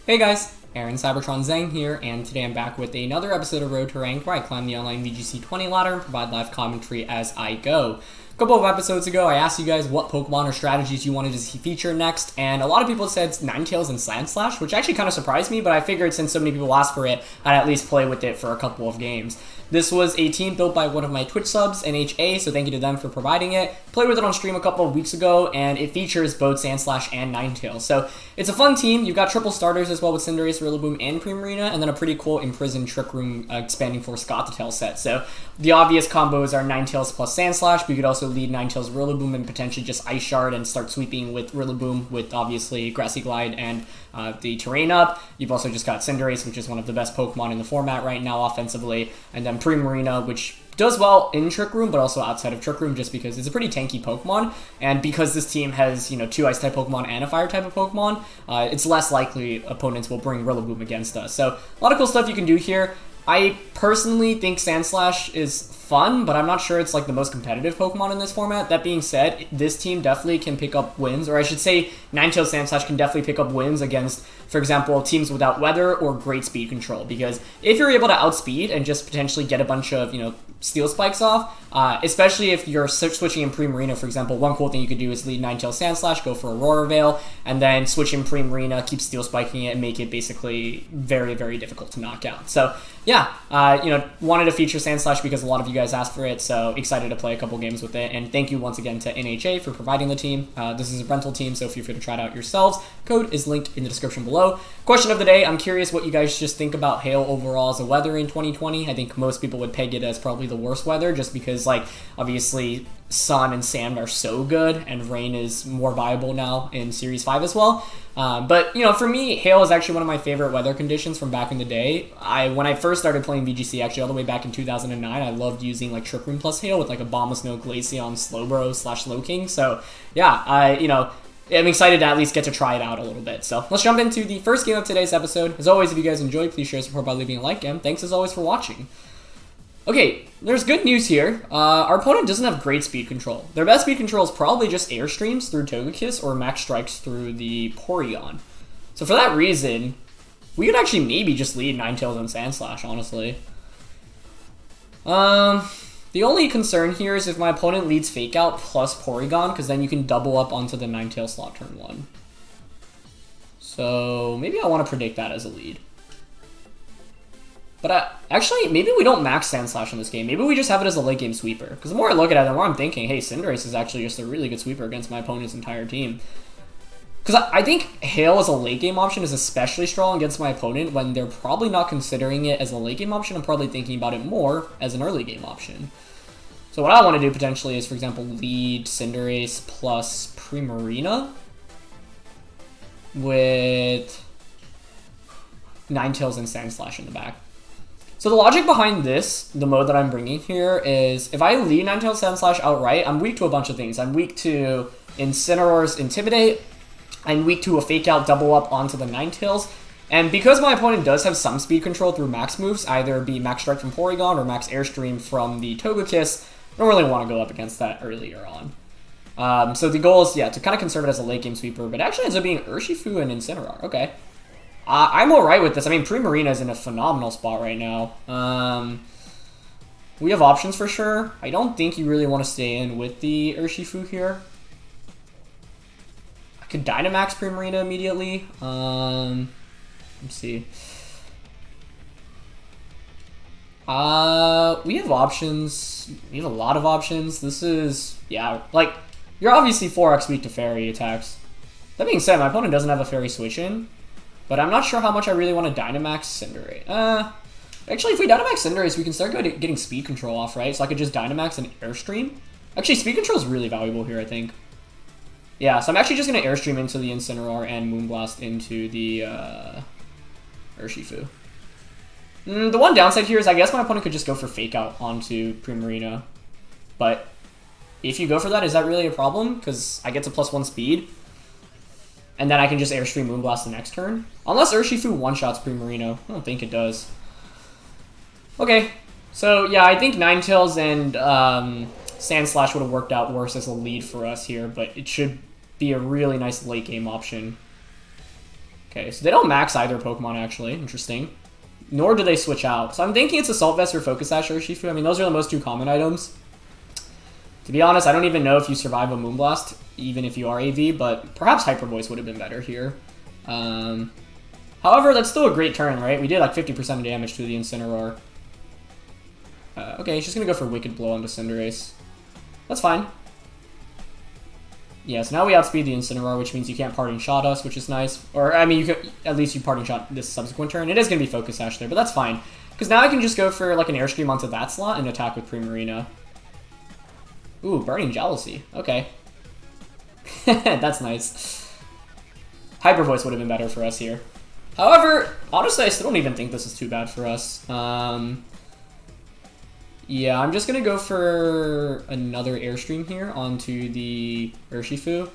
Hey guys, Aaron Cybertron Zhang here, and today I'm back with another episode of Road to Rank where I climb the online VGC 20 ladder and provide live commentary as I go. A couple of episodes ago, I asked you guys what Pokemon or strategies you wanted to see feature next, and a lot of people said Ninetales and Sandslash, which actually kind of surprised me, but I figured since so many people asked for it, I'd at least play with it for a couple of games. This was a team built by one of my Twitch subs, NHA, so thank you to them for providing it. Played with it on stream a couple of weeks ago, and it features both Sandslash and Ninetales. So it's a fun team. You've got triple starters as well with Cinderace, Rillaboom, and Primarina, and then a pretty cool Imprisoned Trick Room Expanding Force Gothitelle set. So the obvious combos are Ninetales plus Sandslash, but you could also lead Ninetales Rillaboom and potentially just Ice Shard and start sweeping with Rillaboom with obviously Grassy Glide and the terrain up. You've also just got Cinderace, which is one of the best Pokemon in the format right now offensively, and then Primarina, which does well in Trick Room, but also outside of Trick Room just because it's a pretty tanky Pokemon, and because this team has, two Ice-type Pokemon and a Fire-type of Pokemon, it's less likely opponents will bring Rillaboom against us. So a lot of cool stuff you can do here. I personally think Sandslash is fun, but I'm not sure it's like the most competitive Pokemon in this format. That being said, this team definitely can pick up wins, or I should say Ninetales Sandslash can definitely pick up wins against, for example, teams without weather or great speed control, because if you're able to outspeed and just potentially get a bunch of, steel spikes off, especially if you're switching in Primarina, for example, one cool thing you could do is lead Ninetales Sandslash, go for Aurora Veil, and then switch in Primarina, keep steel spiking it, and make it basically very, very difficult to knock out. So yeah, wanted to feature Sandslash because a lot of you guys asked for it, so excited to play a couple games with it, and thank you once again to NHA for providing the team. This is a rental team, so feel free to try it out yourselves. Code is linked in the description below. Question of the day, I'm curious what you guys just think about hail overall as a weather in 2020. I think most people would peg it as probably the worst weather, just because, obviously sun and sand are so good, and rain is more viable now in Series 5 as well. But for me, hail is actually one of my favorite weather conditions from back in the day. When I first started playing VGC, actually all the way back in 2009, I loved using Trick Room plus hail with Abomasnow, Glaceon, Slowbro / Slowking. So yeah, I'm excited to at least get to try it out a little bit. So let's jump into the first game of today's episode. As always, if you guys enjoyed, please share support by leaving a like, and thanks as always for watching. Okay, there's good news here. Our opponent doesn't have great speed control. Their best speed control is probably just Airstreams through Togekiss or Max Strikes through the Porygon. So for that reason, we could actually maybe just lead Ninetales and Sandslash, honestly. The only concern here is if my opponent leads Fake Out plus Porygon, because then you can double up onto the Ninetales slot turn 1. So maybe I want to predict that as a lead. But actually, maybe we don't max Sandslash in this game. Maybe we just have it as a late game sweeper. Because the more I look at it, the more I'm thinking, hey, Cinderace is actually just a really good sweeper against my opponent's entire team. Because I think Hail as a late game option is especially strong against my opponent when they're probably not considering it as a late game option and probably thinking about it more as an early game option. So what I want to do potentially is, for example, lead Cinderace plus Primarina with Ninetales and Sandslash in the back. So the logic behind this, the mode that I'm bringing here, is if I lead Ninetales Sandslash outright, I'm weak to a bunch of things. I'm weak to Incineroar's Intimidate. I'm weak to a Fake Out double up onto the Ninetales. And because my opponent does have some speed control through max moves, either be Max Strike from Porygon or Max Airstream from the Togekiss, I don't really want to go up against that earlier on. So the goal is, to kind of conserve it as a late game sweeper, but actually ends up being Urshifu and Incineroar. Okay. I'm alright with this. I mean, Primarina is in a phenomenal spot right now. We have options for sure. I don't think you really want to stay in with the Urshifu here. I could Dynamax Primarina immediately. Let's see. We have options. We have a lot of options. This is, you're obviously 4x weak to Fairy attacks. That being said, my opponent doesn't have a Fairy switch in. But I'm not sure how much I really want to Dynamax Cinderace. Actually, if we Dynamax Cinderace, we can start getting speed control off, right? So I could just Dynamax and Airstream. Actually, speed control is really valuable here, I think. Yeah, so I'm actually just going to Airstream into the Incineroar and Moonblast into the Urshifu. The one downside here is I guess my opponent could just go for Fake Out onto Primarina. But if you go for that, is that really a problem? Because I get to +1 speed. And then I can just Airstream Moonblast the next turn. Unless Urshifu one-shots Primarina. I don't think it does. Okay. So, yeah, I think Ninetales and Sandslash would have worked out worse as a lead for us here. But it should be a really nice late game option. Okay, so they don't max either Pokemon, actually. Interesting. Nor do they switch out. So I'm thinking it's Assault Vest or Focus Sash Urshifu. I mean, those are the most two common items. To be honest, I don't even know if you survive a Moonblast, even if you are AV, but perhaps Hyper Voice would have been better here. However, that's still a great turn, right? We did like 50% of damage to the Incineroar. Okay, he's just going to go for Wicked Blow onto Cinderace. That's fine. Yeah, so now we outspeed the Incineroar, which means you can't Parting Shot us, which is nice. Or, I mean, you could, at least you Parting Shot this subsequent turn. It is going to be Focus Sash there, but that's fine. Because now I can just go for like an Airstream onto that slot and attack with Primarina. Ooh, Burning Jealousy. Okay. That's nice. Hyper Voice would have been better for us here. However, honestly, I still don't even think this is too bad for us. Yeah, I'm just going to go for another Airstream here onto the Urshifu.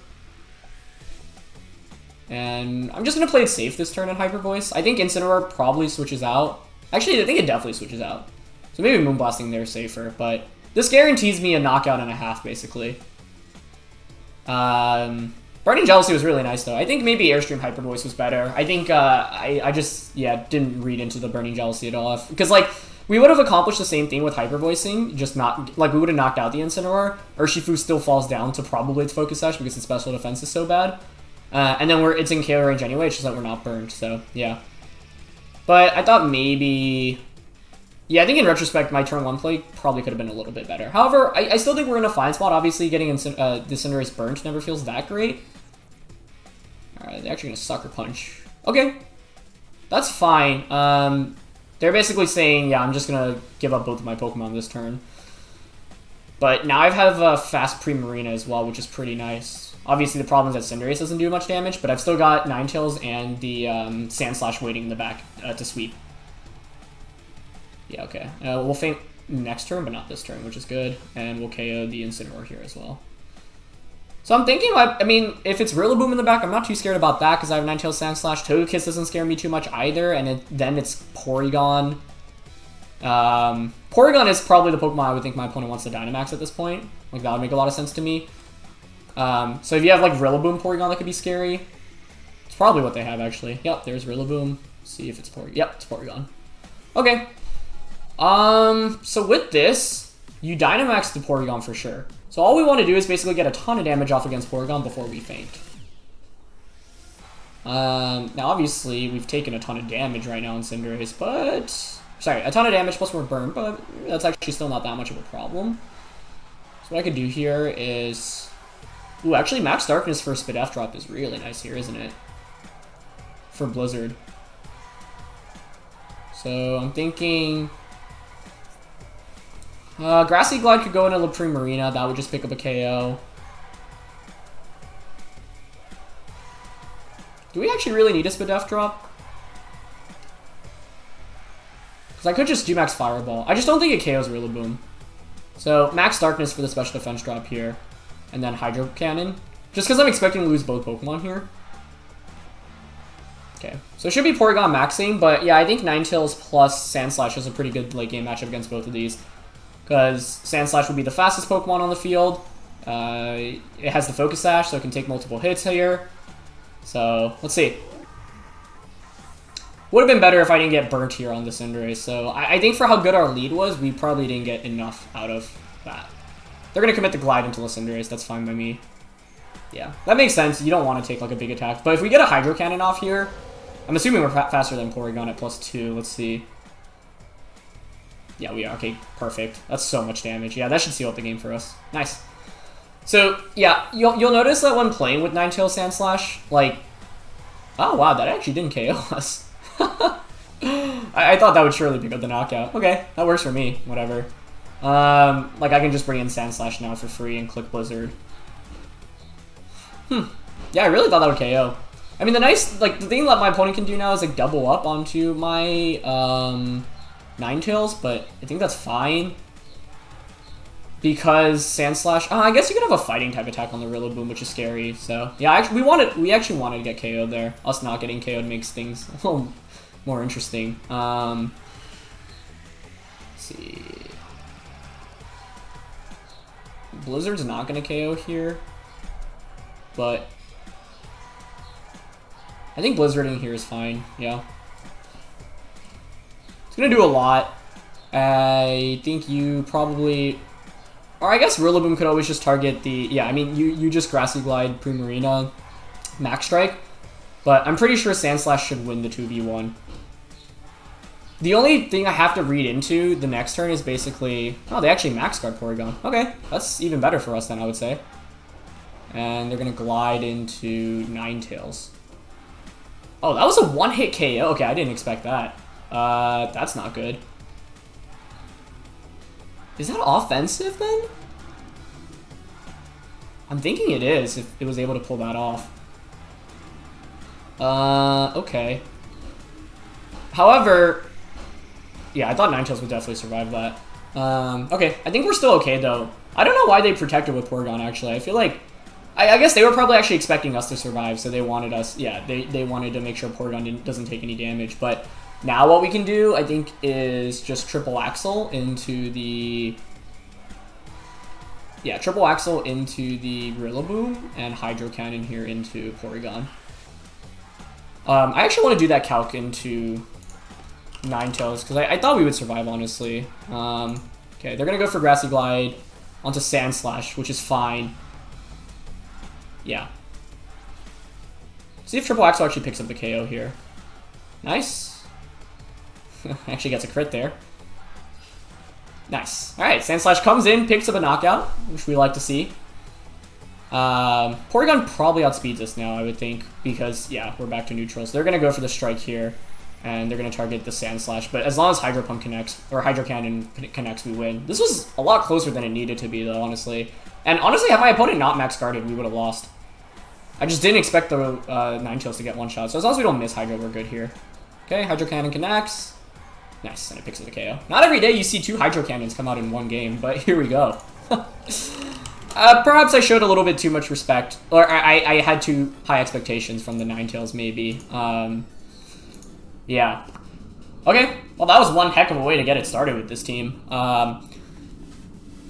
And I'm just going to play it safe this turn in Hyper Voice. I think Incineroar probably switches out. Actually, I think it definitely switches out. So maybe Moonblasting there is safer, but this guarantees me a knockout and a half, basically. Burning Jealousy was really nice, though. I think maybe Airstream Hyper Voice was better. I think I just, yeah, didn't read into the Burning Jealousy at all. Because, like, we would have accomplished the same thing with Hyper Voicing, just not, like, we would have knocked out the Incineroar. Urshifu still falls down to probably its Focus Sash because its special defense is so bad. And then it's in KO range anyway, it's just that we're not burned, so, yeah. But I thought maybe... Yeah, I think in retrospect, my turn 1 play probably could have been a little bit better. However, I still think we're in a fine spot. Obviously, getting the Cinderace burnt never feels that great. Alright, they're actually going to Sucker Punch. Okay. That's fine. They're basically saying, yeah, I'm just going to give up both of my Pokemon this turn. But now I have a fast Primarina as well, which is pretty nice. Obviously, the problem is that Cinderace doesn't do much damage, but I've still got Ninetales and the Sandslash waiting in the back to sweep. Yeah, okay. We'll faint next turn, but not this turn, which is good. And we'll KO the Incineroar here as well. So I'm thinking, I mean, if it's Rillaboom in the back, I'm not too scared about that because I have Ninetales Sandslash. Togekiss doesn't scare me too much either, and then it's Porygon. Porygon is probably the Pokemon I would think my opponent wants to Dynamax at this point. Like, that would make a lot of sense to me. So if you have, like, Rillaboom Porygon, that could be scary. It's probably what they have, actually. Yep, there's Rillaboom. Let's see if it's Porygon. Yep, it's Porygon. Okay. So with this, you Dynamax the Porygon for sure. So all we want to do is basically get a ton of damage off against Porygon before we faint. Now obviously we've taken a ton of damage right now in Cinderace, but... Sorry, a ton of damage plus we're burned, but that's actually still not that much of a problem. So what I could do here is... Ooh, actually Max Darkness for Spidef drop is really nice here, isn't it? For Blizzard. So I'm thinking... Grassy Glide could go into La Primarina. That would just pick up a KO. Do we actually really need a Spidef drop? Because I could just do Max Fireball. I just don't think it KOs Rillaboom. So, Max Darkness for the special defense drop here. And then Hydro Cannon. Just because I'm expecting to lose both Pokemon here. Okay, so it should be Porygon maxing, but yeah, I think Ninetales plus Sandslash is a pretty good late game matchup against both of these. Because Sandslash would be the fastest Pokemon on the field. It has the Focus Sash, so it can take multiple hits here. So, let's see. Would have been better if I didn't get burnt here on the Cinderace. So, I think for how good our lead was, we probably didn't get enough out of that. They're going to commit the Glide into the Cinderace. That's fine by me. Yeah, that makes sense. You don't want to take like a big attack. But if we get a Hydro Cannon off here, I'm assuming we're faster than Porygon at +2. Let's see. Yeah, we are. Okay, perfect. That's so much damage. Yeah, that should seal up the game for us. Nice. So, yeah, you'll notice that when playing with Ninetales Sandslash, like... Oh, wow, that actually didn't KO us. I thought that would surely pick up the knockout. Okay, that works for me. Whatever. Like, I can just bring in Sandslash now for free and click Blizzard. Yeah, I really thought that would KO. I mean, the thing that my opponent can do now is, like, double up onto my, Ninetales, but I think that's fine. Because Sandslash... I guess you could have a fighting type attack on the Rillaboom, which is scary. So, yeah, we actually wanted to get KO'd there. Us not getting KO'd makes things a little more interesting. Let's see... Blizzard's not going to KO here. But... I think Blizzarding here is fine, yeah. It's gonna do a lot. I think you probably... Or I guess Rillaboom could always just target the... Yeah, I mean, you just Grassy Glide, Primarina, Max Strike. But I'm pretty sure Sandslash should win the 2v1. The only thing I have to read into the next turn is basically... Oh, they actually Max Guard Porygon. Okay, that's even better for us then, I would say. And they're going to glide into Ninetales. Oh, that was a one-hit KO. Okay, I didn't expect that. That's not good. Is that offensive then? I'm thinking it is, if it was able to pull that off. Okay. However, yeah, I thought Ninetales would definitely survive that. Okay, I think we're still okay though. I don't know why they protected with Porygon actually. I feel like, I guess they were probably actually expecting us to survive, so they wanted us, yeah, they wanted to make sure Porygon doesn't take any damage. But now what we can do, I think, is just Triple Axle into the... Yeah, Triple Axle into the Rillaboom and Hydro Cannon here into Porygon. I actually want to do that calc into Ninetales, because I thought we would survive, honestly. Okay, they're going to go for Grassy Glide onto Sandslash, which is fine. Yeah. See if Triple Axle actually picks up the KO here. Nice. Actually gets a crit there. Nice. Alright, Sandslash comes in, picks up a knockout, which we like to see. Porygon probably outspeeds us now, I would think, because, yeah, we're back to neutral. So they're going to go for the strike here, and they're going to target the Sandslash. But as long as Hydro Pump connects, or Hydro Cannon connects, we win. This was a lot closer than it needed to be, though, honestly. And honestly, had my opponent not max guarded, we would have lost. I just didn't expect the Ninetales to get one shot. So as long as we don't miss Hydro, we're good here. Okay, Hydro Cannon connects. Nice, and it picks up the KO. Not every day you see 2 Hydro Cannons come out in one game, but here we go. Perhaps I showed a little bit too much respect, or I had too high expectations from the Ninetales, maybe. Yeah. Okay, well that was one heck of a way to get it started with this team.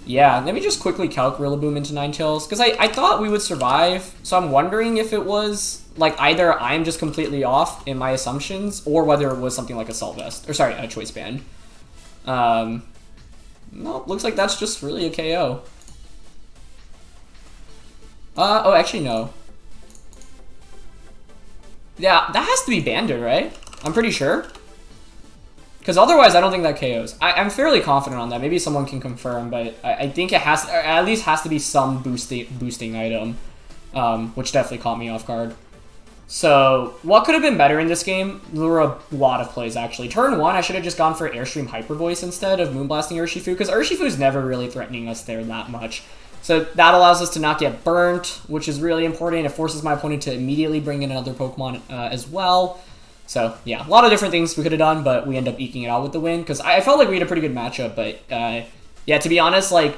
Yeah, let me just quickly calc Rillaboom into Ninetales, because I thought we would survive, so I'm wondering if it was, like, either I'm just completely off in my assumptions, or whether it was something like a Salt Vest, or sorry, a Choice Band. No, looks like that's just really a KO. Oh, actually, no. Yeah, that has to be banded, right? I'm pretty sure. Because otherwise, I don't think that KOs. I'm fairly confident on that. Maybe someone can confirm, but I think it has, or at least has to be some boosting item, which definitely caught me off guard. So, what could have been better in this game? There were a lot of plays, actually. Turn 1, I should have just gone for Airstream Hyper Voice instead of Moonblasting Urshifu, because Urshifu is never really threatening us there that much. So that allows us to not get burnt, which is really important. It forces my opponent to immediately bring in another Pokemon as well. So, yeah, a lot of different things we could have done, but we end up eking it out with the win, because I felt like we had a pretty good matchup, but, yeah, to be honest, like,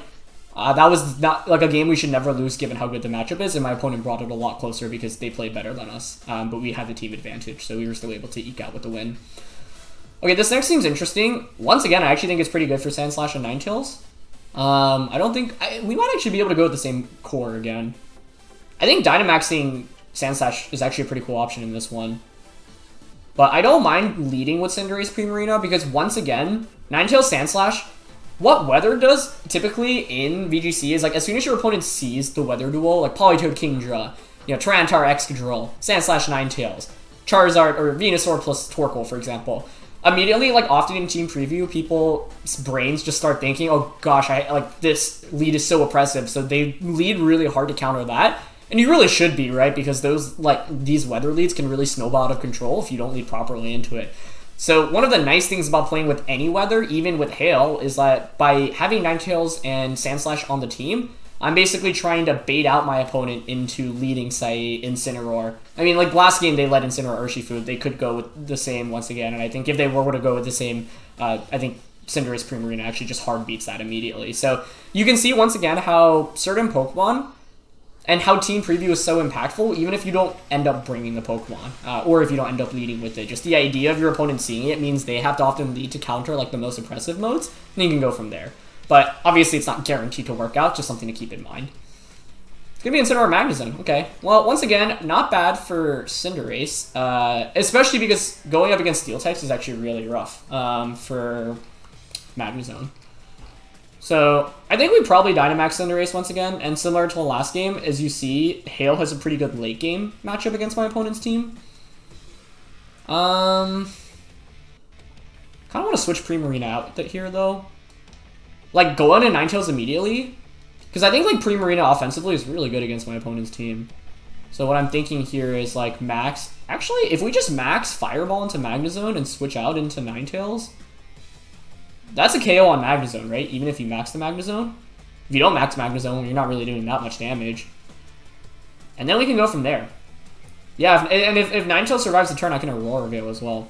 that was not, like, a game we should never lose given how good the matchup is, and my opponent brought it a lot closer because they played better than us, but we had the team advantage, so we were still able to eke out with the win. Okay, this next seems interesting. Once again, I actually think it's pretty good for Sandslash and Ninetales. I don't think, we might actually be able to go with the same core again. I think Dynamaxing Sandslash is actually a pretty cool option in this one. But I don't mind leading with Cinderace Primarina because, once again, Ninetales Sandslash, what Weather does typically in VGC is, like, as soon as your opponent sees the Weather Duel, like Politoed Kingdra, you know, Tyranitar Excadrill, Sandslash Ninetales, Charizard, or Venusaur plus Torkoal, for example, immediately, like, often in team preview, people's brains just start thinking, oh gosh, like, this lead is so oppressive, so they lead really hard to counter that. And you really should be, right? Because those, like, these weather leads can really snowball out of control if you don't lead properly into it. So one of the nice things about playing with any weather, even with hail, is that by having Ninetales and Sandslash on the team, I'm basically trying to bait out my opponent into leading, say, Incineroar. I mean, like, last game they led Incineroar Urshifu. They could go with the same once again, and I think if they were to go with the same, I think Cinderace Primarina actually just hard beats that immediately. So you can see once again how certain Pokemon and how team preview is so impactful, even if you don't end up bringing the Pokemon, or if you don't end up leading with it. Just the idea of your opponent seeing it means they have to often lead to counter, like, the most oppressive modes, and you can go from there. But obviously it's not guaranteed to work out, just something to keep in mind. gonna be Incineroar Magnezone. Okay. Well, once again, not bad for Cinderace, especially because going up against Steel types is actually really rough for Magnezone. So I think we probably Dynamax Cinderace once again, and similar to the last game, as you see, Hail has a pretty good late game matchup against my opponent's team. Kind of want to switch Primarina out here though. Like go on to Ninetales immediately. Because I think like Primarina offensively is really good against my opponent's team. So what I'm thinking here is like max... Actually, if we just max Fireball into Magnezone and switch out into Ninetales, that's a KO on Magnezone, right? Even if you max the Magnezone. If you don't max Magnezone, you're not really doing that much damage. And then we can go from there. Yeah, and if Ninetales survives the turn, I can Aurora Veil as well.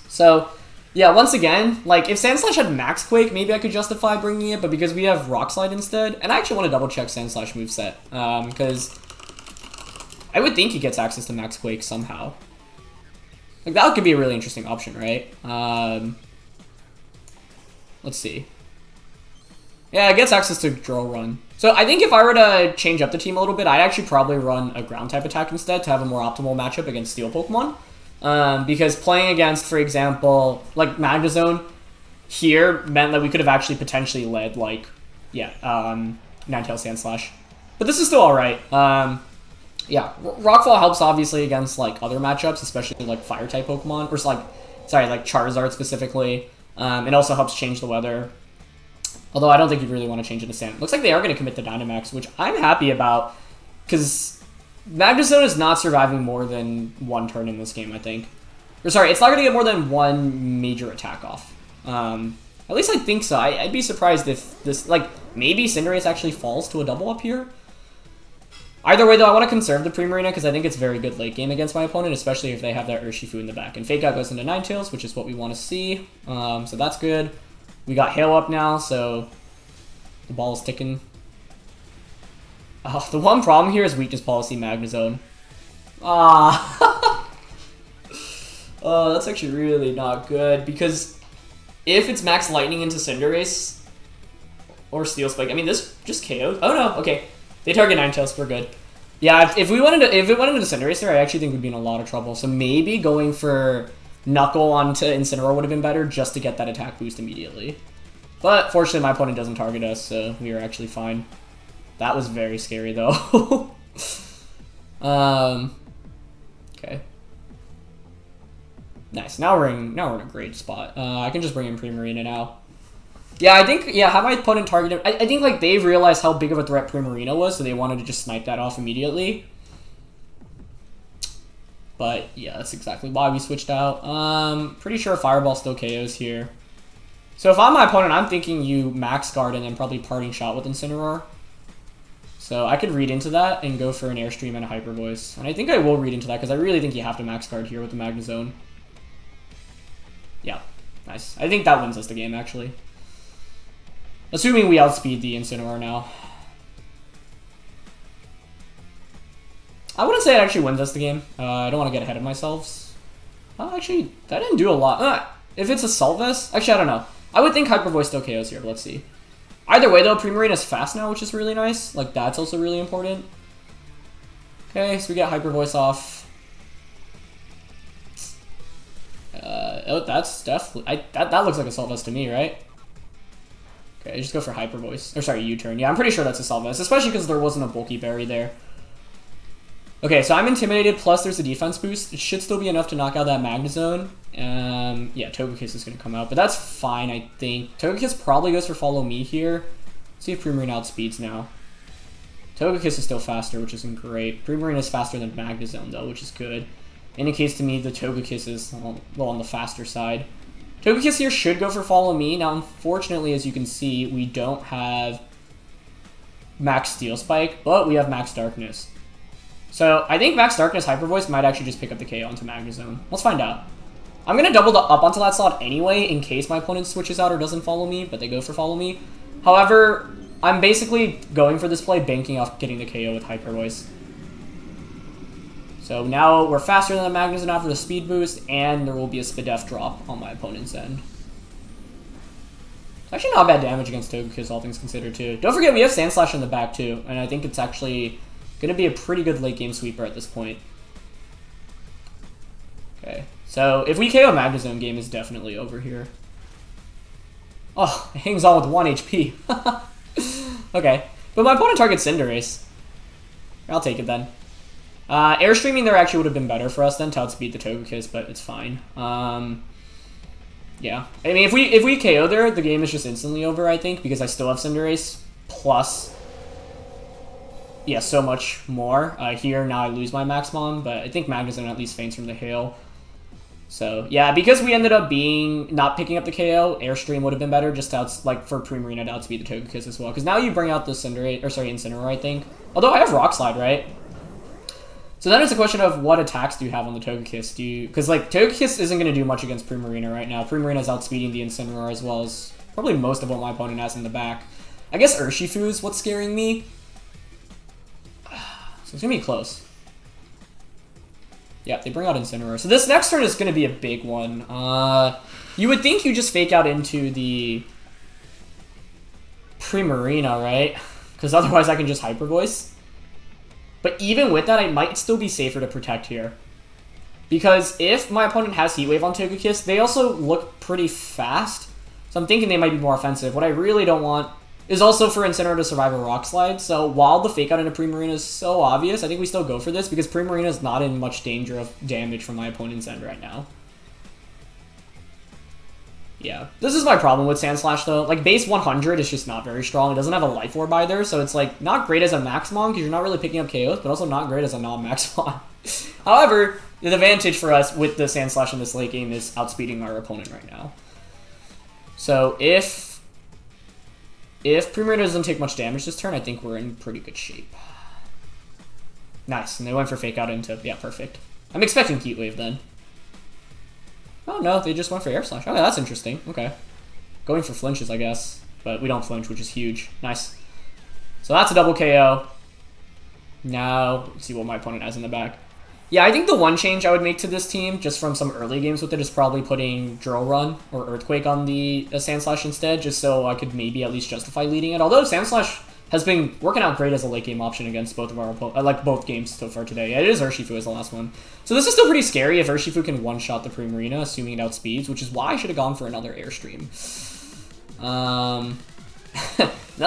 So... yeah, once again, like, if Sandslash had Max Quake, maybe I could justify bringing it, but because we have Rock Slide instead, and I actually want to double-check Sandslash moveset, because I would think he gets access to Max Quake somehow. Like, that could be a really interesting option, right? Let's see. Yeah, it gets access to Drill Run. So I think if I were to change up the team a little bit, I'd actually probably run a Ground-type attack instead to have a more optimal matchup against Steel Pokemon. Because playing against, for example, like Magnezone here meant that we could have actually potentially led, like, yeah, Ninetales Sandslash. But this is still alright. Yeah, Rockfall helps obviously against, like, other matchups, especially, like, Fire-type Pokemon, or, like, sorry, like, Charizard specifically. It also helps change the weather. Although I don't think you'd really want to change it to Sand. Looks like they are going to commit to Dynamax, which I'm happy about, because Magnezone is not surviving more than one turn in this game, I think. Or sorry, it's not going to get more than one major attack off. At least I think so. I'd be surprised if this, like, maybe Cinderace actually falls to a double up here. Either way, though, I want to conserve the Primarina because I think it's very good late game against my opponent, especially if they have that Urshifu in the back. And Fake Out goes into Ninetales, which is what we want to see. So that's good. We got Hail up now, so the ball is ticking. The one problem here is weakness policy Magnezone. Oh, that's actually really not good, because if it's max lightning into Cinderace or Steel Spike, I mean this just KO'd. Oh no, okay. They target Ninetales, we're good. Yeah, if it went into Cinderace there, I actually think we'd be in a lot of trouble. So maybe going for Knuckle onto Incineroar would have been better just to get that attack boost immediately. But fortunately my opponent doesn't target us, so we are actually fine. That was very scary though. Okay. Nice. Now we're in a great spot. I can just bring in Primarina now. Yeah, I think, yeah, have my opponent target him. I think, like, they've realized how big of a threat Primarina was, so they wanted to just snipe that off immediately. But, yeah, that's exactly why we switched out. Pretty sure Fireball still KOs here. So if I'm my opponent, I'm thinking you Max Guard and then probably Parting Shot with Incineroar. So I could read into that and go for an Airstream and a Hyper Voice. And I think I will read into that, because I really think you have to Max Guard here with the Magnezone. Yeah, nice. I think that wins us the game, actually. Assuming we outspeed the Incineroar now. I wouldn't say it actually wins us the game. I don't want to get ahead of myself. Actually, that didn't do a lot. If it's a Assault Vest, actually, I don't know. I would think Hyper Voice still KOs here, but let's see. Either way, though, Primarina's fast now, which is really nice. Like, that's also really important. Okay, so we get Hyper Voice off. Oh, that's definitely... that looks like Assault Vest to me, right? Okay, just go for Hyper Voice. Or sorry, U-turn. Yeah, I'm pretty sure that's Assault Vest, especially because there wasn't a bulky berry there. Okay, so I'm Intimidated, plus there's a defense boost. It should still be enough to knock out that Magnezone. Yeah, Togekiss is going to come out, but that's fine, I think. Togekiss probably goes for Follow Me here. Let's see if Primarina outspeeds now. Togekiss is still faster, which isn't great. Primarina is faster than Magnezone, though, which is good. Indicates to me the Togekiss is, well, on the faster side. Togekiss here should go for Follow Me. Now, unfortunately, as you can see, we don't have Max Steel Spike, but we have Max Darkness. So, I think Max Darkness Hyper Voice might actually just pick up the KO onto Magnezone. Let's find out. I'm going to double up onto that slot anyway, in case my opponent switches out or doesn't Follow Me, but they go for Follow Me. However, I'm basically going for this play, banking off getting the KO with Hyper Voice. So now we're faster than the Magnezone after the speed boost, and there will be a Spadef drop on my opponent's end. It's actually not bad damage against Togekiss, all things considered, too. Don't forget, we have Sand Slash in the back, too. And I think it's actually going to be a pretty good late-game sweeper at this point. Okay. So, if we KO Magnezone, game is definitely over here. Oh, it hangs on with 1 HP. Okay. But my opponent targets Cinderace. I'll take it then. Airstreaming there actually would have been better for us then to outspeed the Togekiss, but it's fine. Yeah. I mean, if we KO there, the game is just instantly over, I think, because I still have Cinderace plus, yeah, so much more. Here, now I lose my Maxmon, but I think Magnezone at least faints from the Hail. So, yeah, because we ended up not picking up the KO, Airstream would have been better just to for Primarina to outspeed the Togekiss as well. Because now you bring out the Incineroar, I think. Although I have Rock Slide, right? So then it's a question of what attacks do you have on the Togekiss? Because, like, Togekiss isn't going to do much against Primarina right now. Primarina's outspeeding the Incineroar as well as probably most of what my opponent has in the back. I guess Urshifu is what's scaring me. So it's going to be close. Yeah, they bring out Incineroar. So this next turn is going to be a big one. You would think you just fake out into the Primarina, right? Because otherwise I can just Hyper Voice. But even with that, I might still be safer to protect here. Because if my opponent has Heat Wave on Togekiss, they also look pretty fast. So I'm thinking they might be more offensive. What I really don't want is also for Incineroar to survive a Rock Slide. So while the fake out into Primarina is so obvious, I think we still go for this because Primarina is not in much danger of damage from my opponent's end right now. Yeah, this is my problem with Sand Slash though. Like, base 100 is just not very strong. It doesn't have a Life Orb either, so it's like not great as a Maxmon because you're not really picking up KOs, but also not great as a non-Maxmon. However, the advantage for us with the Sand Slash in this late game is outspeeding our opponent right now. So if Primarina doesn't take much damage this turn, I think we're in pretty good shape. Nice, and they went for Fake Out into, yeah, perfect. I'm expecting Heat Wave then. Oh no, they just went for Air Slash. Okay, that's interesting. Okay. Going for flinches, I guess. But we don't flinch, which is huge. Nice. So that's a double KO. Now, let's see what my opponent has in the back. Yeah, I think the one change I would make to this team, just from some early games with it, is probably putting Drill Run or Earthquake on the Sand Slash instead, just so I could maybe at least justify leading it. Although Sand Slash has been working out great as a late game option against both of our both games so far today. Yeah, it is Urshifu as the last one. So this is still pretty scary if Urshifu can one-shot the Primarina, assuming it outspeeds, which is why I should have gone for another Airstream. None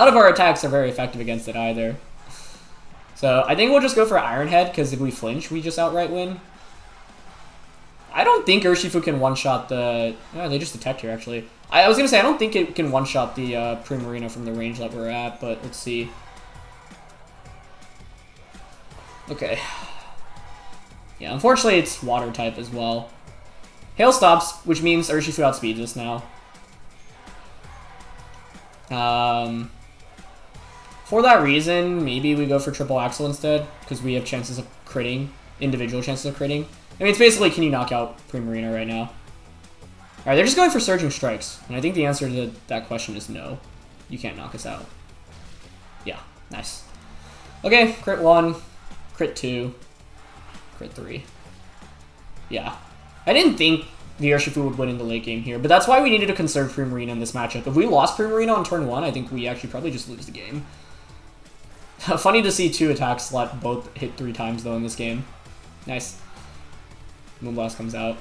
of our attacks are very effective against it either. So I think we'll just go for Iron Head, because if we flinch, we just outright win. I don't think Urshifu can one-shot the... Oh, they just attacked here, actually. I was going to say, I don't think it can one-shot the Primarina from the range that we're at, but let's see. Okay. Yeah, unfortunately, it's Water type as well. Hail stops, which means Urshifu outspeeds us now. For that reason, maybe we go for Triple Axle instead, because we have chances of critting, individual chances of critting. I mean, it's basically, can you knock out Primarina right now? Alright, they're just going for Surging Strikes, and I think the answer to that question is no. You can't knock us out. Yeah, nice. Okay, crit 1, crit 2, crit 3. Yeah. I didn't think the Urshifu would win in the late game here, but that's why we needed to conserve Primarina in this matchup. If we lost Primarina on turn 1, I think we actually probably just lose the game. Funny to see 2 attacks let both hit 3 times, though, in this game. Nice. Moonblast comes out.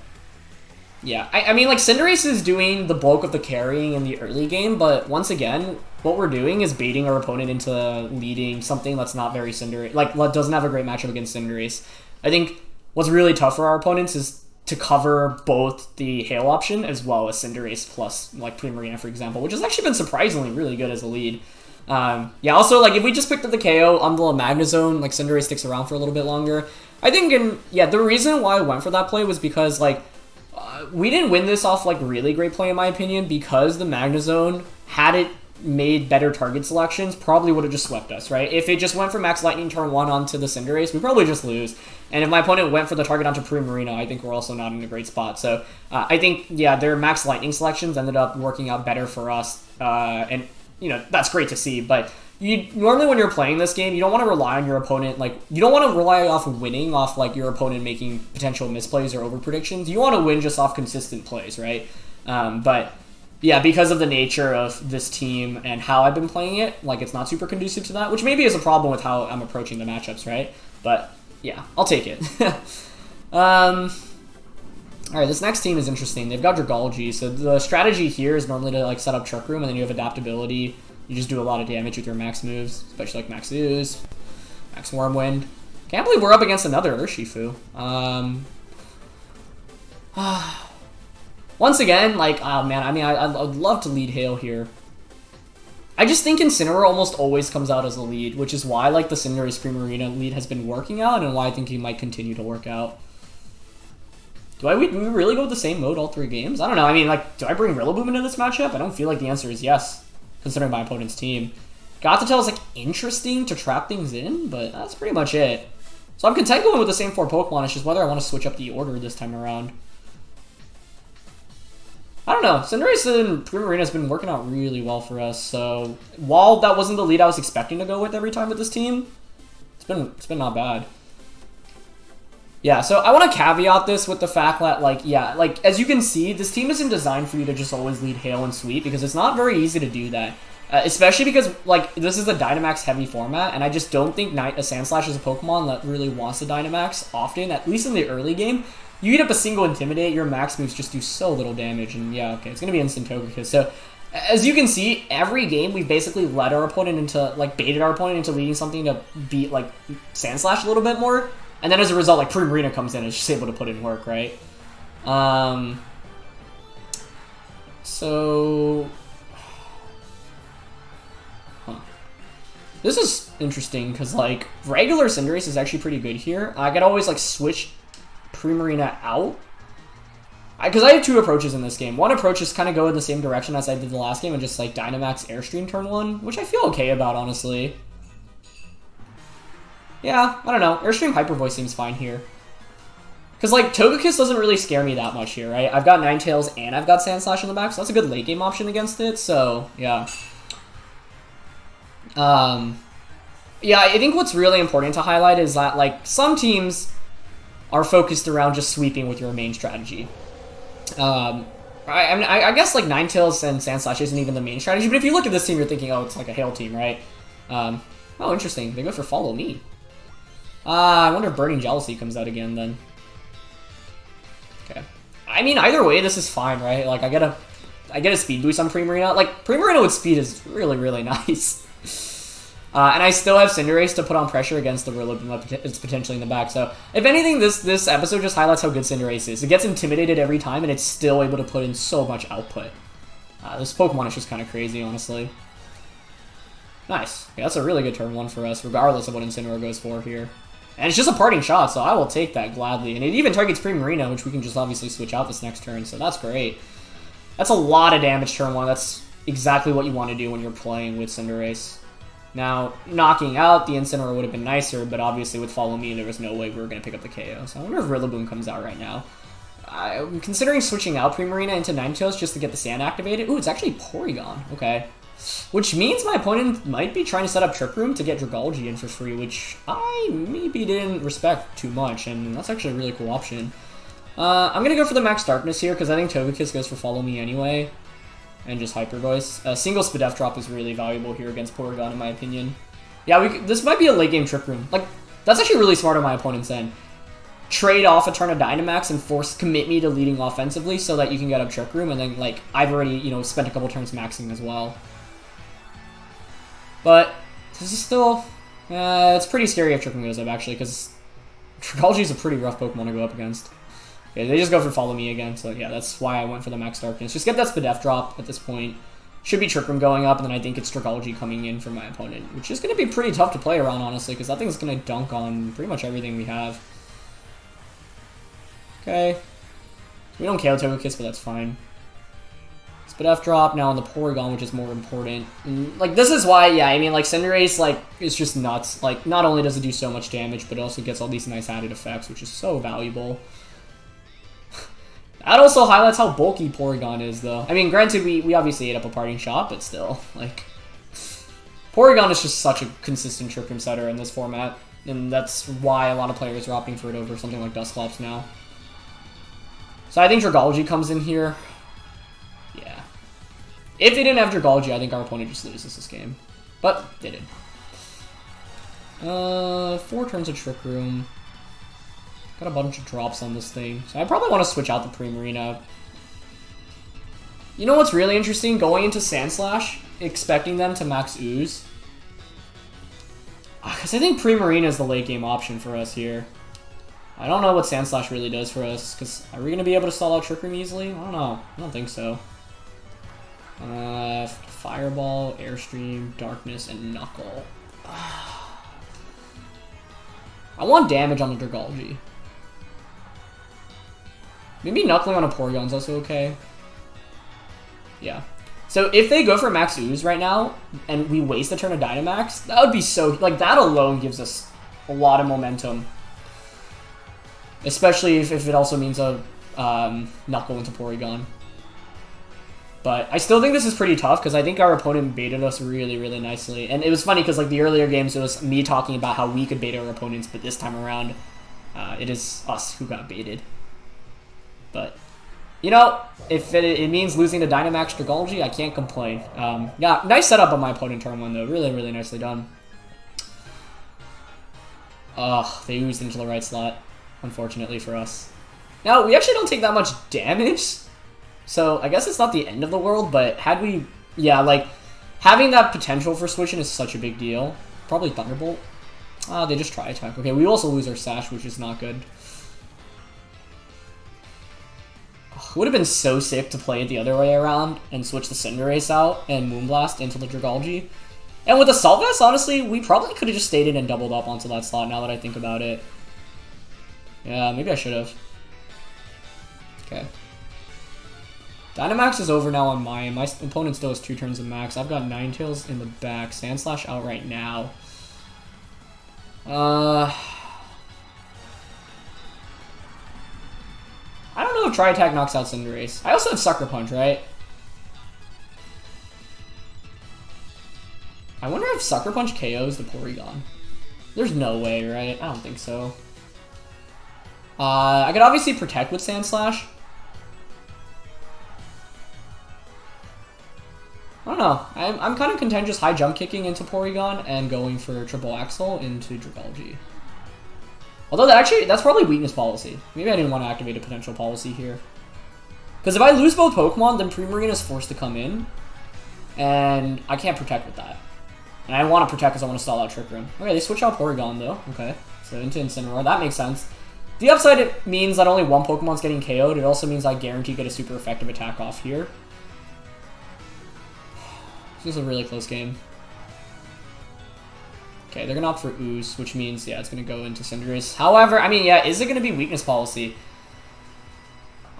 Yeah, I mean, like, Cinderace is doing the bulk of the carrying in the early game, but once again, what we're doing is baiting our opponent into leading something that's not very Cinderace, like, doesn't have a great matchup against Cinderace. I think what's really tough for our opponents is to cover both the Hail option as well as Cinderace plus, like, Primarina, for example, which has actually been surprisingly really good as a lead. Yeah, also, like, if we just picked up the KO on the Magnezone, like, Cinderace sticks around for a little bit longer. I think, the reason why I went for that play was because, like, we didn't win this off, like, really great play, in my opinion, because the Magnezone, had it made better target selections, probably would have just swept us, right? If it just went for Max Lightning turn 1 onto the Cinderace, we probably just lose. And if my opponent went for the target onto Primarina, I think we're also not in a great spot. So, I think, yeah, their Max Lightning selections ended up working out better for us, and, you know, that's great to see, but... normally when you're playing this game, you don't want to rely on your opponent, like, you don't want to rely off winning off, like, your opponent making potential misplays or over predictions. You want to win just off consistent plays, right? But yeah, because of the nature of this team and how I've been playing it, like, it's not super conducive to that, which maybe is a problem with how I'm approaching the matchups, right? But, yeah, I'll take it. Alright, this next team is interesting. They've got Dragology, so the strategy here is normally to, like, set up Trick Room, and then you have Adaptability. You just do a lot of damage with your max moves, especially, like, Max Ooze, Max Wormwind. Can't believe we're up against another Urshifu. Once again, like, oh man, I mean, I'd love to lead Hail here. I just think Incineroar almost always comes out as a lead, which is why, like, the Cinderace Primarina lead has been working out, and why I think he might continue to work out. Do we really go with the same mode all 3 games? I don't know. I mean, like, do I bring Rillaboom into this matchup? I don't feel like the answer is yes, considering my opponent's team. Gothitelle is, like, interesting to trap things in, but that's pretty much it. So I'm content going with the same 4 Pokemon. It's just whether I want to switch up the order this time around. I don't know. Cinderace and Primarina has been working out really well for us. So while that wasn't the lead I was expecting to go with every time with this team, it's been not bad. Yeah, so I want to caveat this with the fact that, like, yeah, like, as you can see, this team isn't designed for you to just always lead Hail and Sweep, because it's not very easy to do that. Especially because, like, this is a Dynamax heavy format, and I just don't think Sandslash is a Pokemon that really wants to Dynamax often, at least in the early game. You eat up a single Intimidate, your max moves just do so little damage, and yeah, okay, it's going to be instant Togekiss. So, as you can see, every game we've basically led our opponent into, like, baited our opponent into leading something to beat, like, Sandslash a little bit more, and then as a result, like, Primarina comes in and is just able to put in work, right? So... This is interesting, because, like, regular Cinderace is actually pretty good here. I could always, like, switch Primarina out. Because I have 2 approaches in this game. One approach is kind of go in the same direction as I did the last game and just, like, Dynamax Airstream turn 1, which I feel okay about, honestly. Yeah, I don't know. Airstream Hyper Voice seems fine here. Because, like, Togekiss doesn't really scare me that much here, right? I've got Ninetales and I've got Sandslash in the back, so that's a good late game option against it, so, yeah. Yeah, I think what's really important to highlight is that, like, some teams are focused around just sweeping with your main strategy. I guess, like, Ninetales and Sandslash isn't even the main strategy, but if you look at this team, you're thinking, oh, it's like a Hail team, right? Oh, interesting. They go for Follow Me. I wonder if Burning Jealousy comes out again, then. Okay. I mean, either way, this is fine, right? Like, I get a speed boost on Primarina. Like, Primarina with speed is really, really nice. And I still have Cinderace to put on pressure against the Rillaboom that's potentially in the back. So, if anything, this episode just highlights how good Cinderace is. It gets intimidated every time, and it's still able to put in so much output. This Pokemon is just kind of crazy, honestly. Nice. Okay, that's a really good turn 1 for us, regardless of what Incineroar goes for here. And it's just a parting shot, so I will take that gladly. And it even targets Primarina, which we can just obviously switch out this next turn, so that's great. That's a lot of damage turn 1. That's exactly what you want to do when you're playing with Cinderace. Now, knocking out the Incineroar would have been nicer, but obviously with Follow Me, there was no way we were going to pick up the KO. So I wonder if Rillaboom comes out right now. I'm considering switching out Primarina into Ninetales just to get the Sand activated. Ooh, it's actually Porygon. Okay. Which means my opponent might be trying to set up Trick Room to get Dragology in for free, which I maybe didn't respect too much, and that's actually a really cool option. I'm going to go for the Max Darkness here, because I think Togekiss goes for Follow Me anyway. And just Hyper Voice. Single Spadef Drop is really valuable here against Porygon, in my opinion. Yeah, this might be a late game Trick Room. Like, that's actually really smart on my opponent's end. Trade off a turn of Dynamax and commit me to leading offensively so that you can get up Trick Room, and then, like, I've already, you know, spent a couple turns maxing as well. But this is still... it's pretty scary if Trick Room goes up, actually, because Dragology is a pretty rough Pokemon to go up against. Okay, they just go for Follow Me again, so yeah, that's why I went for the Max Darkness. Just get that Spadef drop at this point. Should be Trick Room going up, and then I think it's Dragology coming in for my opponent, which is going to be pretty tough to play around, honestly, because that thing's going to dunk on pretty much everything we have. Okay. We don't KO Togekiss, but that's fine. Spadef drop now on the Porygon, which is more important. And, like, this is why, yeah, I mean, like, Cinderace, like, is just nuts. Like, not only does it do so much damage, but it also gets all these nice added effects, which is so valuable. That also highlights how bulky Porygon is, though. I mean, granted, we obviously ate up a parting shot, but still, like... Porygon is just such a consistent Trick Room setter in this format, and that's why a lot of players are opting for it over something like Dusclops now. So I think Dragology comes in here. Yeah. If they didn't have Dragalge, I think our opponent just loses this game. But they did. 4 turns of Trick Room. Got a bunch of drops on this thing. So I probably want to switch out the Primarina. You know what's really interesting? Going into Sandslash, expecting them to max Ooze. Because I think Primarina is the late game option for us here. I don't know what Sandslash really does for us. Because are we going to be able to stall out Trick Room easily? I don't know. I don't think so. Fireball, Airstream, Darkness, and Knuckle. I want damage on the Dragalge. Maybe Knuckling on a Porygon's also okay. Yeah. So if they go for Max Ooze right now, and we waste a turn of Dynamax, that would be so... Like, that alone gives us a lot of momentum. Especially if it also means a Knuckle into Porygon. But I still think this is pretty tough, because I think our opponent baited us really, really nicely. And it was funny, because like the earlier games, it was me talking about how we could bait our opponents, but this time around, it is us who got baited. But, you know, if it means losing to Dynamax Dragalge, I can't complain. Yeah, nice setup on my opponent turn 1, though. Really, really nicely done. Ugh, they oozed into the right slot, unfortunately for us. Now, we actually don't take that much damage. So, I guess it's not the end of the world, but had we... Yeah, like, having that potential for switching is such a big deal. Probably Thunderbolt. They just try attack. Okay, we also lose our Sash, which is not good. It would have been so sick to play it the other way around and switch the Cinderace out and Moonblast into the Dragalge. And with the Assault Vest, honestly, we probably could have just stayed in and doubled up onto that slot now that I think about it. Yeah, maybe I should have. Okay. Dynamax is over now on mine. My opponent still has 2 turns of max. I've got Ninetales in the back. Sandslash out right now. I don't know if Tri-Attack knocks out Cinderace. I also have Sucker Punch, right? I wonder if Sucker Punch KOs the Porygon. There's no way, right? I don't think so. I could obviously Protect with Sandslash. I don't know. I'm kind of content just high jump kicking into Porygon and going for Triple Axle into Dragalge. Although that's probably weakness policy. Maybe I didn't want to activate a potential policy here. Because if I lose both Pokemon, then Primarina is forced to come in. And I can't protect with that. And I want to protect because I want to stall out Trick Room. Okay, they switch out Porygon though. Okay, so into Incineroar. That makes sense. The upside, it means that only one Pokemon's getting KO'd. It also means I guarantee get a super effective attack off here. This is a really close game. Okay, they're going to opt for Ooze, which means, yeah, it's going to go into Cinderace. However, I mean, yeah, is it going to be weakness policy?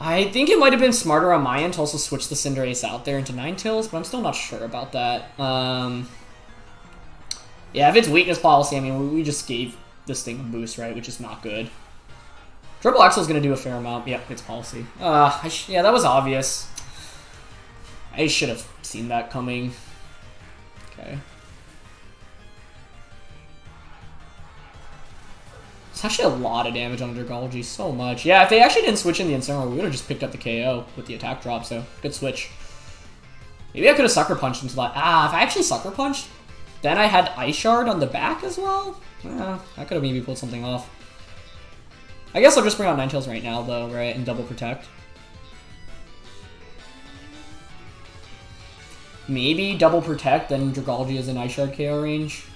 I think it might have been smarter on my end to also switch the Cinderace out there into Ninetales, but I'm still not sure about that. Yeah, if it's weakness policy, I mean, we just gave this thing a boost, right, which is not good. Triple Axle is going to do a fair amount. Yep, it's policy. Yeah, that was obvious. I should have seen that coming. Okay. It's actually a lot of damage on Dragalge, so much. Yeah, if they actually didn't switch in the Incineroar, we would have just picked up the KO with the attack drop, so good switch. Maybe I could have Sucker Punched into that. If I actually Sucker Punched, then I had Ice Shard on the back as well? I could have maybe pulled something off. I guess I'll just bring out Ninetales right now, though, right, and double protect. Maybe double protect, then Dragalge is in Ice Shard KO range.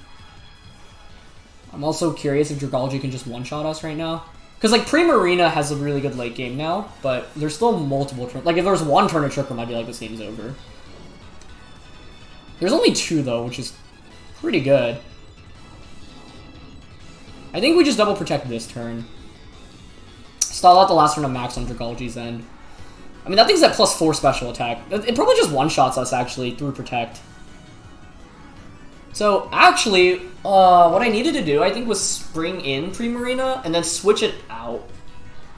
I'm also curious if Dragalge can just one-shot us right now. Because, like, Primarina has a really good late game now, but there's still multiple turns. Like, if there's one turn of Trick Room, I'd be like, this game's over. There's only 2, though, which is pretty good. I think we just double protect this turn. Stall out the last turn of max on Dragalge's end. I mean, that thing's at +4 special attack. It probably just one-shots us, actually, through protect. So, actually, what I needed to do, I think, was bring in Primarina and then switch it out.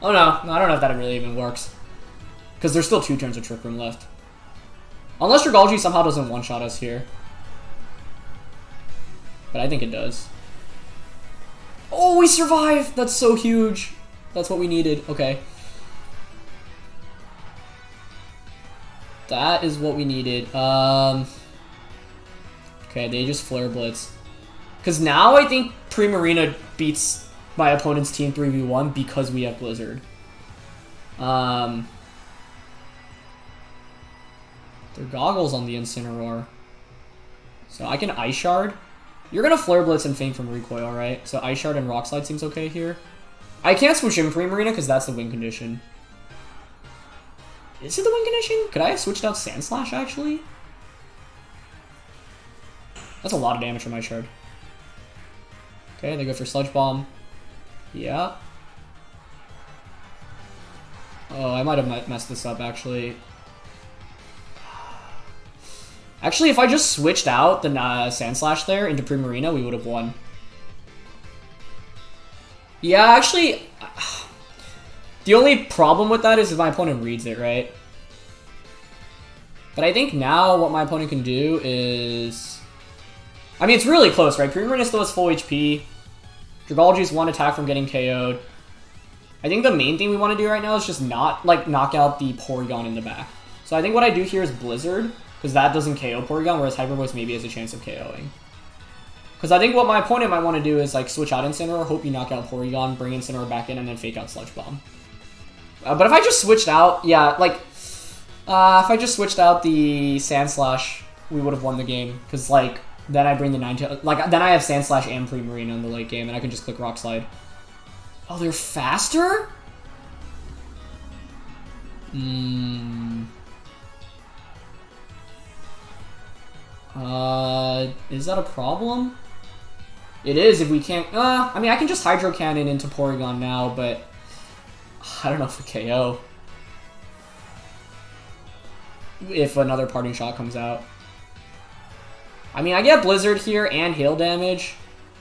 Oh, no. I don't know if that really even works. Because there's still 2 turns of Trick Room left. Unless Dragalge somehow doesn't one-shot us here. But I think it does. Oh, we survived! That's so huge. That's what we needed. Okay. That is what we needed. Okay, they just Flare Blitz. Because now I think Primarina beats my opponent's team 3v1 because we have Blizzard. Their Goggles on the Incineroar. So I can Ice Shard. You're going to Flare Blitz and Feint from Recoil, right? So Ice Shard and Rock Slide seems okay here. I can't switch in Primarina because that's the win condition. Is it the win condition? Could I have switched out Sand Slash, actually? That's a lot of damage from Ice Shard. Okay, they go for Sludge Bomb. Yeah. Oh, I might have messed this up, actually. Actually, if I just switched out the Sand Slash there into Primarina, we would have won. Yeah, actually, the only problem with that is if my opponent reads it, right? But I think now what my opponent can do is... I mean, it's really close, right? Primarina still has full HP. Dragology is one attack from getting KO'd. I think the main thing we want to do right now is just not, like, knock out the Porygon in the back. So I think what I do here is Blizzard, because that doesn't KO Porygon, whereas Hyper Voice maybe has a chance of KOing. Because I think what my opponent might want to do is, like, switch out Incineroar, hope you knock out Porygon, bring Incineroar back in, and then fake out Sludge Bomb. But if I just switched out, yeah, like, if I just switched out the Sand Slash, we would have won the game. Because, like, then I bring the Ninetales, like, then I have Sand Slash and Primarina in the late game, and I can just click Rock Slide. Oh, they're faster? Is that a problem? It is if we can't... I mean, I can just Hydro Cannon into Porygon now, but... I don't know if we KO. If another Parting Shot comes out. I mean, I get Blizzard here and Hail damage.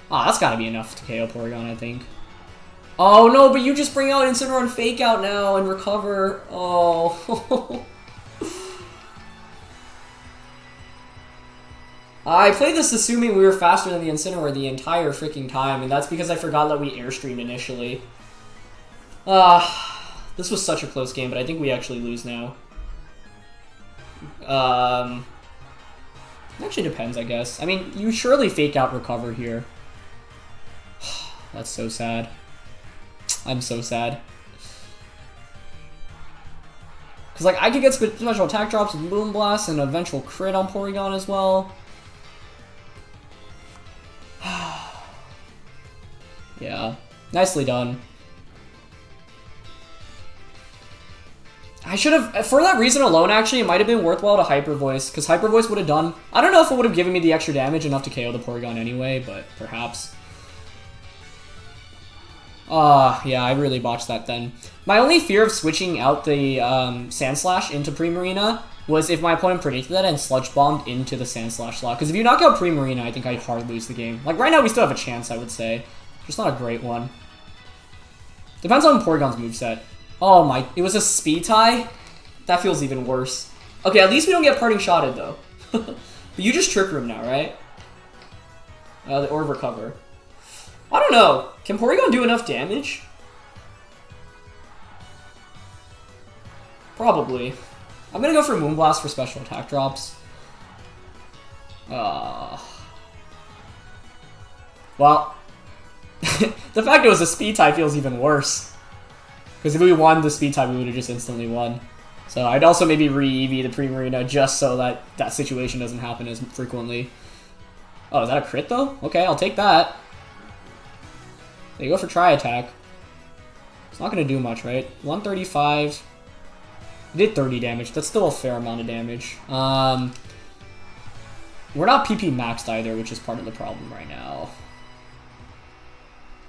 Ah, that's gotta be enough to KO Porygon, I think. Oh, no, but you just bring out Incineroar and Fake Out now and recover. Oh. I played this assuming we were faster than the Incineroar the entire freaking time, and that's because I forgot that we Airstreamed initially. This was such a close game, but I think we actually lose now. It actually depends, I guess. I mean, you surely Fake Out recover here. That's so sad. I'm so sad. Because, like, I could get special attack drops with Boom Blast and eventual crit on Porygon as well. Yeah. Nicely done. I should have, for that reason alone, actually, it might have been worthwhile to Hyper Voice, because Hyper Voice would have done, I don't know if it would have given me the extra damage enough to KO the Porygon anyway, but perhaps. Yeah, I really botched that then. My only fear of switching out the Sand Slash into Primarina was if my opponent predicted that and Sludge Bombed into the Sand Slash slot, because if you knock out Primarina, I think I'd hard lose the game. Like, right now we still have a chance, I would say. Just not a great one. Depends on Porygon's moveset. Oh my, it was a speed tie? That feels even worse. Okay, at least we don't get Parting Shotted, though. But you just Trick Room now, right? Or recover. I don't know. Can Porygon do enough damage? Probably. I'm gonna go for Moonblast for special attack drops. Well, the fact it was a speed tie feels even worse. Because if we won the speed tie, we would have just instantly won. So I'd also maybe re-EV the Primarina just so that that situation doesn't happen as frequently. Oh, is that a crit though? Okay, I'll take that. They go for Tri-Attack. It's not going to do much, right? 135. It did 30 damage. That's still a fair amount of damage. We're not PP maxed either, which is part of the problem right now.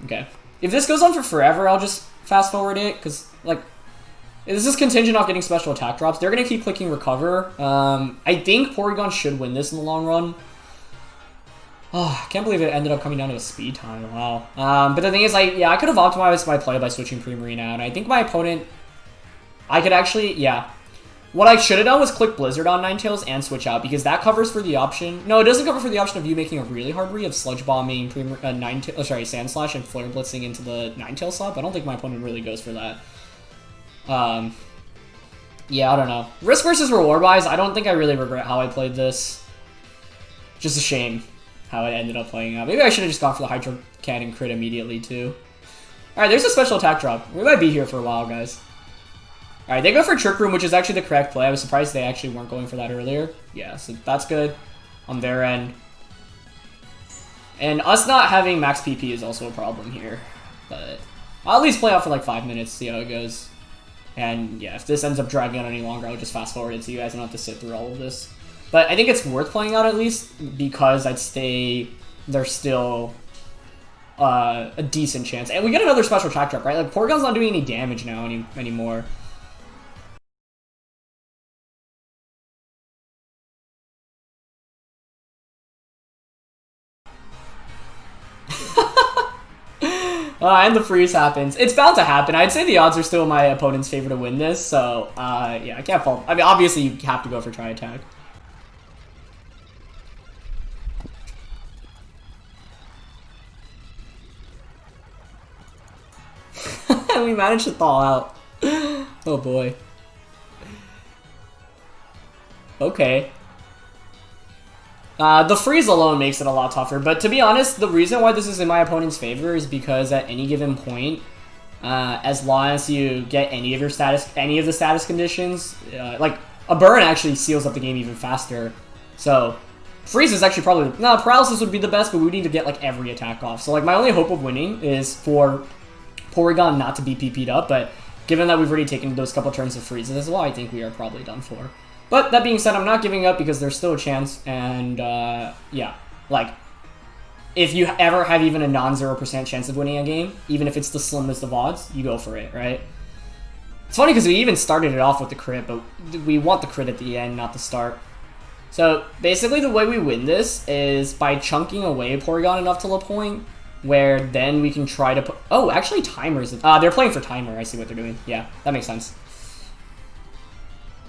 Okay. If this goes on for forever, I'll just fast forward it, because, like, this is contingent off getting special attack drops. They're going to keep clicking recover. I think Porygon should win this in the long run. Oh, I can't believe it ended up coming down to a speed time. Wow. But the thing is, yeah, I could have optimized my play by switching Primarina out. And I think my opponent, I could actually, yeah. What I should have done was click Blizzard on Ninetales and switch out, because that covers for the option. No, it doesn't cover for the option of you making a really hard read of Sludge Bombing, Sand Slash, and Flare Blitzing into the Ninetales slot. But I don't think my opponent really goes for that. Yeah, I don't know. Risk versus reward-wise, I don't think I really regret how I played this. Just a shame how it ended up playing out. Maybe I should have just gone for the Hydro Cannon crit immediately, too. Alright, there's a special attack drop. We might be here for a while, guys. Alright, they go for Trick Room, which is actually the correct play. I was surprised they actually weren't going for that earlier. Yeah, so that's good on their end. And us not having max PP is also a problem here. But I'll at least play out for like 5 minutes, see how it goes. And yeah, if this ends up dragging on any longer, I'll just fast forward it so you guys don't have to sit through all of this. But I think it's worth playing out at least because I'd stay there's still a decent chance. And we get another special attack drop, right? Like, Porygon's not doing any damage now anymore. And the freeze happens. It's bound to happen. I'd say the odds are still in my opponent's favor to win this, so, yeah, I can't fault. I mean, obviously, you have to go for try attack. We managed to thaw out. Oh boy. Okay. The freeze alone makes it a lot tougher, but to be honest, the reason why this is in my opponent's favor is because at any given point, as long as you get any of the status conditions, like a burn actually seals up the game even faster. So freeze is actually probably paralysis would be the best, but we would need to get like every attack off. So like my only hope of winning is for Porygon not to be PP'd up, but given that we've already taken those couple turns of freezes as well, I think we are probably done for. But that being said, I'm not giving up because there's still a chance, and yeah, like, if you ever have even a non-0% chance of winning a game, even if it's the slimmest of odds, you go for it, right? It's funny because we even started it off with the crit, but we want the crit at the end, not the start. So basically the way we win this is by chunking away Porygon enough till a point where then we can try to put... Oh, actually timers. They're playing for timer. I see what they're doing. Yeah, that makes sense.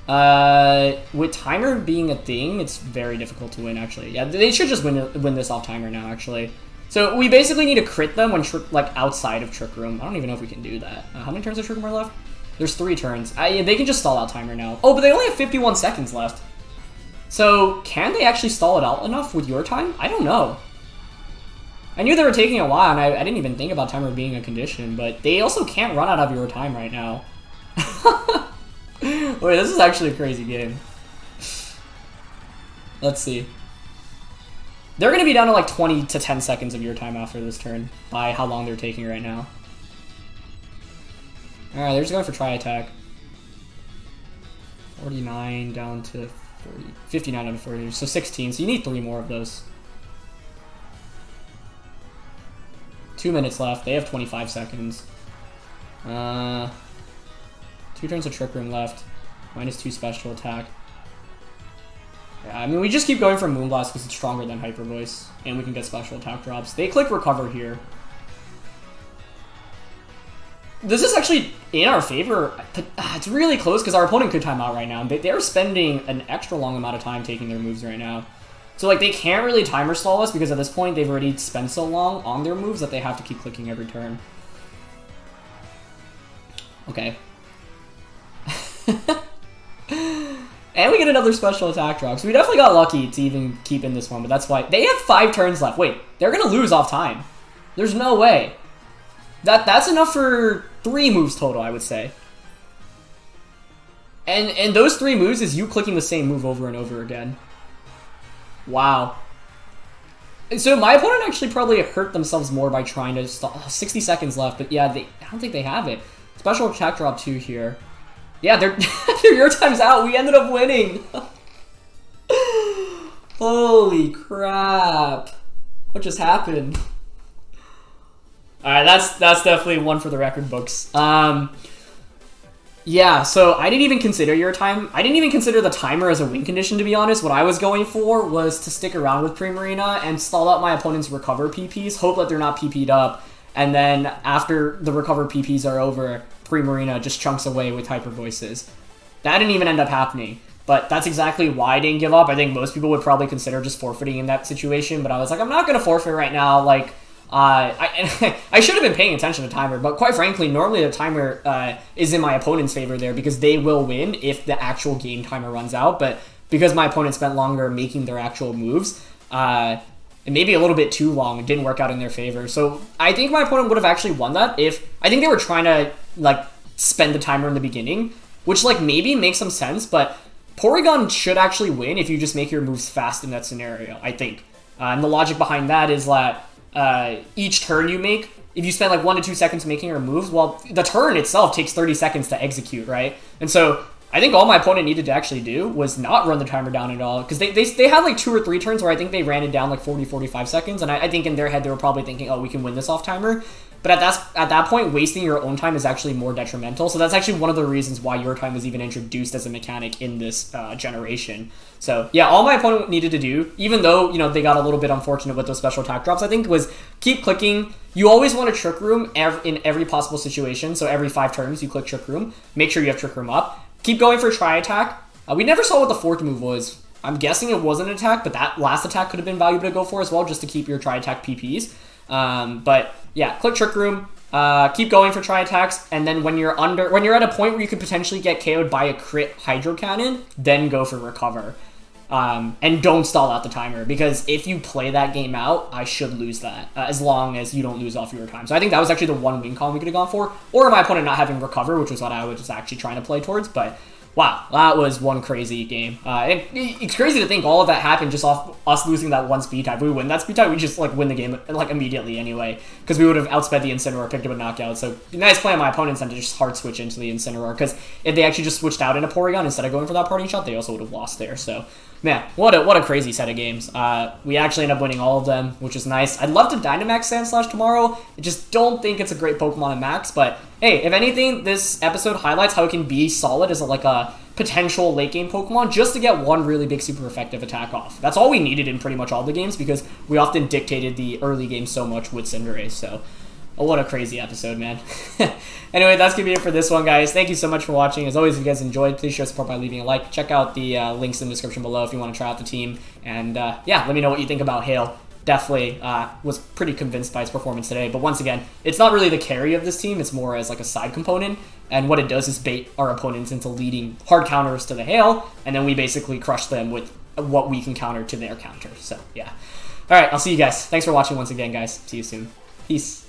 With timer being a thing, it's very difficult to win, actually. Yeah, they should just win this off timer now, actually. So we basically need to crit them when like outside of Trick Room. I don't even know if we can do that. How many turns of Trick Room are left? There's 3 turns. They can just stall out timer now. Oh, but they only have 51 seconds left. So can they actually stall it out enough with your time? I don't know. I knew they were taking a while, and I didn't even think about timer being a condition, but they also can't run out of your time right now. Wait, this is actually a crazy game. Let's see. They're going to be down to like 20 to 10 seconds of your time after this turn by how long they're taking right now. Alright, they're just going for try attack. 49 down to 40. 59 down to 40. So 16. So you need 3 more of those. 2 minutes left. They have 25 seconds. 2 turns of Trick Room left. -2 special attack. Yeah, I mean, we just keep going for Moonblast because it's stronger than Hyper Voice, and we can get special attack drops. They click Recover here. This is actually in our favor. It's really close because our opponent could time out right now. They're spending an extra long amount of time taking their moves right now. So, like, they can't really timer stall us because at this point they've already spent so long on their moves that they have to keep clicking every turn. Okay. And we get another special attack drop. So we definitely got lucky to even keep in this one, but that's why. They have 5 turns left. Wait, they're going to lose off time. There's no way. That's enough for 3 moves total, I would say. And those 3 moves is you clicking the same move over and over again. Wow. So my opponent actually probably hurt themselves more by trying to stall. 60 seconds left, but yeah, I don't think they have it. Special attack drop 2 here. Yeah, your time's out. We ended up winning. Holy crap. What just happened? Alright, that's definitely one for the record books. Yeah, so I didn't even consider your time. I didn't even consider the timer as a win condition, to be honest. What I was going for was to stick around with Primarina and stall out my opponent's recover PPs, hope that they're not PP'd up, and then after the recover PPs are over, Primarina just chunks away with Hyper Voices. That didn't even end up happening, but that's exactly why I didn't give up. I think most people would probably consider just forfeiting in that situation, but I was like, I'm not going to forfeit right now. Like, I should have been paying attention to timer, but quite frankly, normally the timer is in my opponent's favor there because they will win if the actual game timer runs out. But because my opponent spent longer making their actual moves, and maybe a little bit too long, it didn't work out in their favor. So I think my opponent would have actually won that if I think they were trying to like spend the timer in the beginning, which like maybe makes some sense, but Porygon should actually win if you just make your moves fast in that scenario, I think. And the logic behind that is that each turn you make, if you spend like 1 to 2 seconds making your moves, well, the turn itself takes 30 seconds to execute, right? And so I think all my opponent needed to actually do was not run the timer down at all, because they had like 2 or 3 turns where I think they ran it down like 40-45 seconds, and I think in their head they were probably thinking, oh, we can win this off timer. But at that point, wasting your own time is actually more detrimental. So that's actually one of the reasons why your time was even introduced as a mechanic in this generation. So yeah, all my opponent needed to do, even though, you know, they got a little bit unfortunate with those special attack drops, I think was keep clicking. You always want a Trick Room in every possible situation. So every 5 turns, you click Trick Room. Make sure you have Trick Room up. Keep going for Tri Attack. We never saw what the 4th move was. I'm guessing it wasn't an attack, but that last attack could have been valuable to go for as well, just to keep your Tri Attack PPs. But yeah, click Trick Room, keep going for Tri Attacks, and then when you're at a point where you could potentially get KO'd by a crit Hydro Cannon, then go for Recover. And don't stall out the timer, because if you play that game out, I should lose that, as long as you don't lose off your time. So I think that was actually the one win column we could have gone for, or my opponent not having Recover, which was what I was actually trying to play towards, but wow, that was one crazy game. It's crazy to think all of that happened just off us losing that one speed type. If we win that speed type, we just like win the game like immediately anyway, because we would have outsped the Incineroar, picked up a knockout. So nice play on my opponent's end to just hard switch into the Incineroar, because if they actually just switched out into Porygon instead of going for that parting shot, they also would have lost there. So man, what a crazy set of games. We actually end up winning all of them, which is nice. I'd love to Dynamax Sandslash tomorrow. I just don't think it's a great Pokemon in Max, but hey, if anything, this episode highlights how it can be solid as like a potential late game Pokemon just to get one really big super effective attack off. That's all we needed in pretty much all the games, because we often dictated the early game so much with Cinderace. So oh, what a crazy episode, man. Anyway, that's going to be it for this one, guys. Thank you so much for watching. As always, if you guys enjoyed, please show support by leaving a like. Check out the links in the description below if you want to try out the team. And yeah, let me know what you think about Hale. Definitely was pretty convinced by its performance today. But once again, it's not really the carry of this team. It's more as like a side component. And what it does is bait our opponents into leading hard counters to the Hale. And then we basically crush them with what we can counter to their counter. So yeah. All right, I'll see you guys. Thanks for watching once again, guys. See you soon. Peace.